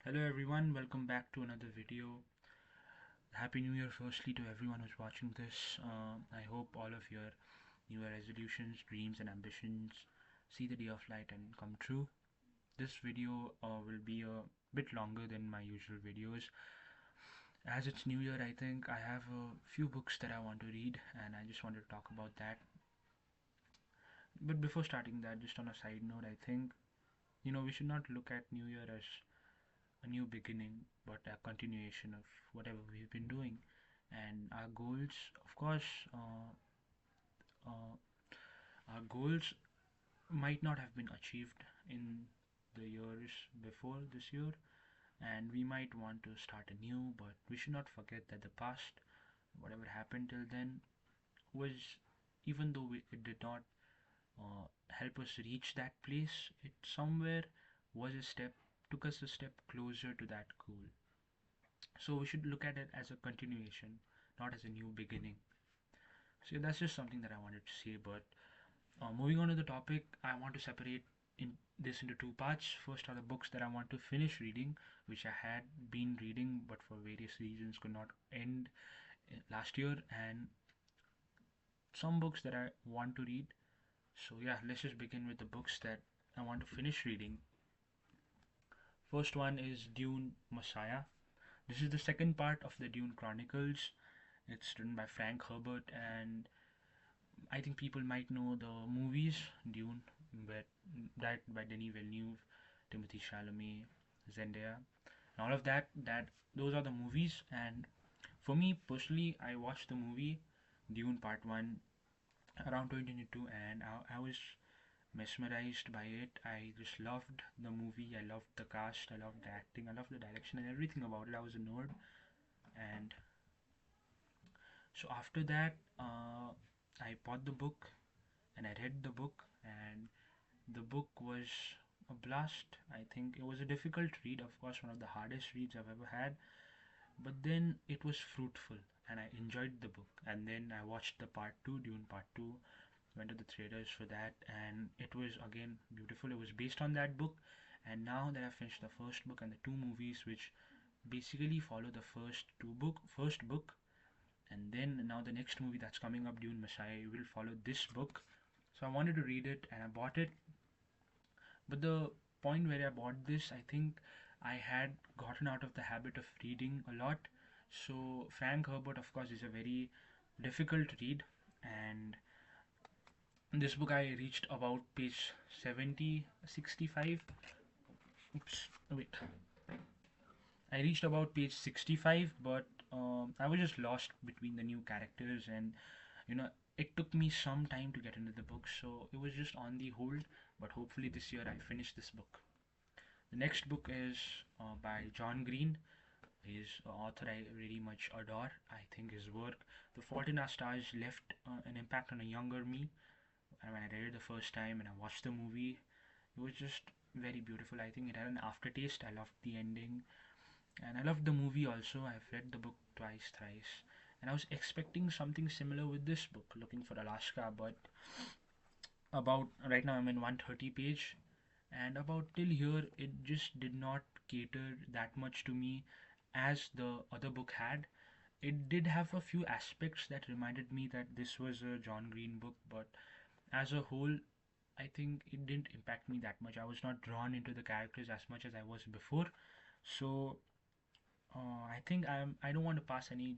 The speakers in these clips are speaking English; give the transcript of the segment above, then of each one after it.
Hello everyone, welcome back to another video. Happy New Year firstly to everyone who's watching this. I hope all of your New Year resolutions, dreams and ambitions see the day of light and come true. This video will be a bit longer than my usual videos. As it's New Year, I think I have a few books that I want to read and I just wanted to talk about that. But before starting that, just on a side note, I think we should not look at New Year as a new beginning, but a continuation of whatever we've been doing. And our goals, of course, uh, our goals might not have been achieved in the years before this year, and we might want to start anew, but we should not forget that the past, whatever happened till then, was, even though it did not help us reach that place, it somewhere was a step, took us a step closer to that goal. So we should look at it as a continuation, not as a new beginning. So that's just something that I wanted to say. But moving on to the topic, I want to separate in this into two parts. First are the books that I want to finish reading, which I had been reading but for various reasons could not end last year, and some books that I want to read. So yeah, let's just begin with the books that I want to finish reading. First one is Dune Messiah. This is the second part of the Dune Chronicles. It's written by Frank Herbert, and I think people might know the movies Dune, but directed by Denis Villeneuve, Timothy Chalamet, Zendaya, and all of that. Those are the movies. And for me personally, I watched the movie Dune Part One around 2022, and I was mesmerized by it. I just loved the movie. I loved the cast. I loved the acting. I loved the direction and everything about it. I was a nerd, and so after that, I bought the book and I read the book, and the book was a blast. I think it was a difficult read, of course, one of the hardest reads I've ever had, but then it was fruitful and I enjoyed the book. And then I watched the part 2, Dune Part 2, went to the theaters for that, and it was again beautiful. It was based on that book, and now that I've finished the first book and the two movies, which basically follow the first book, and then now the next movie that's coming up, Dune Messiah, will follow this book. So I wanted to read it and I bought it. But the point where I bought this, I think I had gotten out of the habit of reading a lot. So Frank Herbert, of course, is a very difficult read, and in this book I reached about page 70, 65. Oops, wait. I reached about page 65, but I was just lost between the new characters, and you know, it took me some time to get into the book, so it was just on the hold. But hopefully, this year I finish this book. The next book is by John Green. He's an author I really much adore. I think his work, The Fault in Our Stars, left an impact on a younger me. And when I read it the first time and I watched the movie, it was just very beautiful. I think it had an aftertaste. I loved the ending. And I loved the movie also. I've read the book twice, thrice. And I was expecting something similar with this book, Looking for Alaska, but about right now I'm in 130 page, and about till here it just did not cater that much to me as the other book had. It did have a few aspects that reminded me that this was a John Green book, but as a whole, I think it didn't impact me that much. I was not drawn into the characters as much as I was before. So I think I don't want to pass any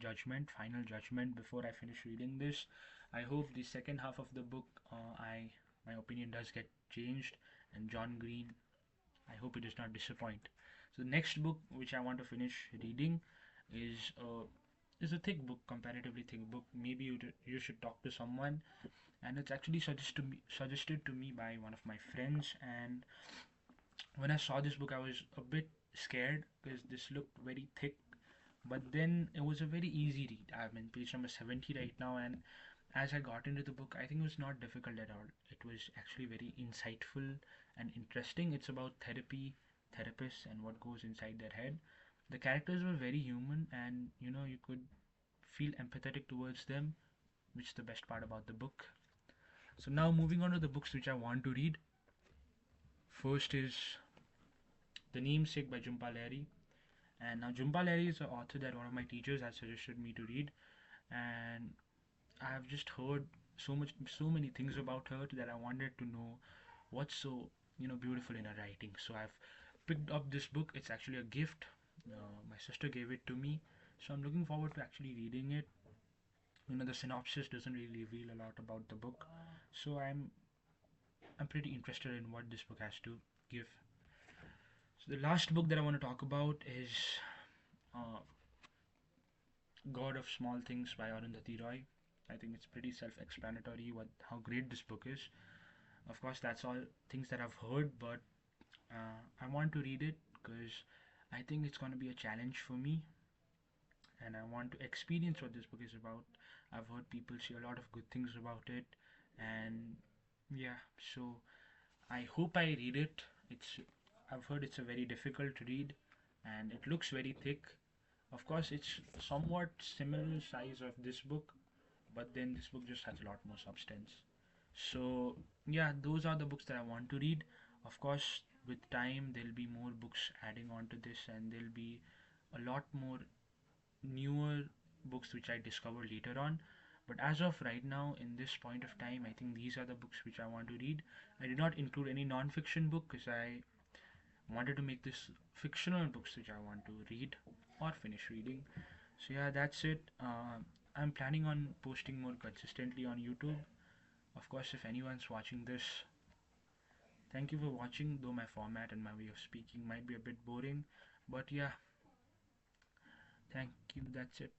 final judgment before I finish reading this. I hope the second half of the book, my opinion does get changed, and John Green, I hope it does not disappoint. So the next book which I want to finish reading is is a thick book, comparatively thick book. Maybe you should talk to someone, and it's actually suggested to me by one of my friends. And when I saw this book, I was a bit scared because this looked very thick, but then it was a very easy read. I'm in page number 70 right now, and as I got into the book, I think it was not difficult at all. It was actually very insightful and interesting. It's about therapy, therapists, and what goes inside their head. The characters were very human, and you could feel empathetic towards them, which is the best part about the book. So now moving on to the books which I want to read. First is The Namesake by Jhumpa Lahiri. And now Jhumpa Lahiri is an author that one of my teachers has suggested me to read, and I've just heard so many things about her that I wanted to know what's so beautiful in her writing. So I've picked up this book. It's actually a gift. My sister gave it to me, so I'm looking forward to actually reading it. The synopsis doesn't really reveal a lot about the book, so I'm pretty interested in what this book has to give. So the last book that I want to talk about is uh, God of Small Things by Arundhati Roy. I think it's pretty self-explanatory what how great this book is. Of course, that's all things that I've heard, but I want to read it because I think it's going to be a challenge for me, and I want to experience what this book is about. I've heard people say a lot of good things about it, and yeah, so I hope I read it. I've heard it's a very difficult read, and it looks very thick. Of course, it's somewhat similar size of this book, but then this book just has a lot more substance. So yeah, those are the books that I want to read. Of course, with time there'll be more books adding on to this, and there'll be a lot more newer books which I discover later on. But as of right now, in this point of time, I think these are the books which I want to read. I did not include any non-fiction book because I wanted to make this fictional books which I want to read or finish reading. So yeah, that's it. I'm planning on posting more consistently on YouTube. Of course, if anyone's watching this, thank you for watching, though my format and my way of speaking might be a bit boring. But yeah, thank you. That's it.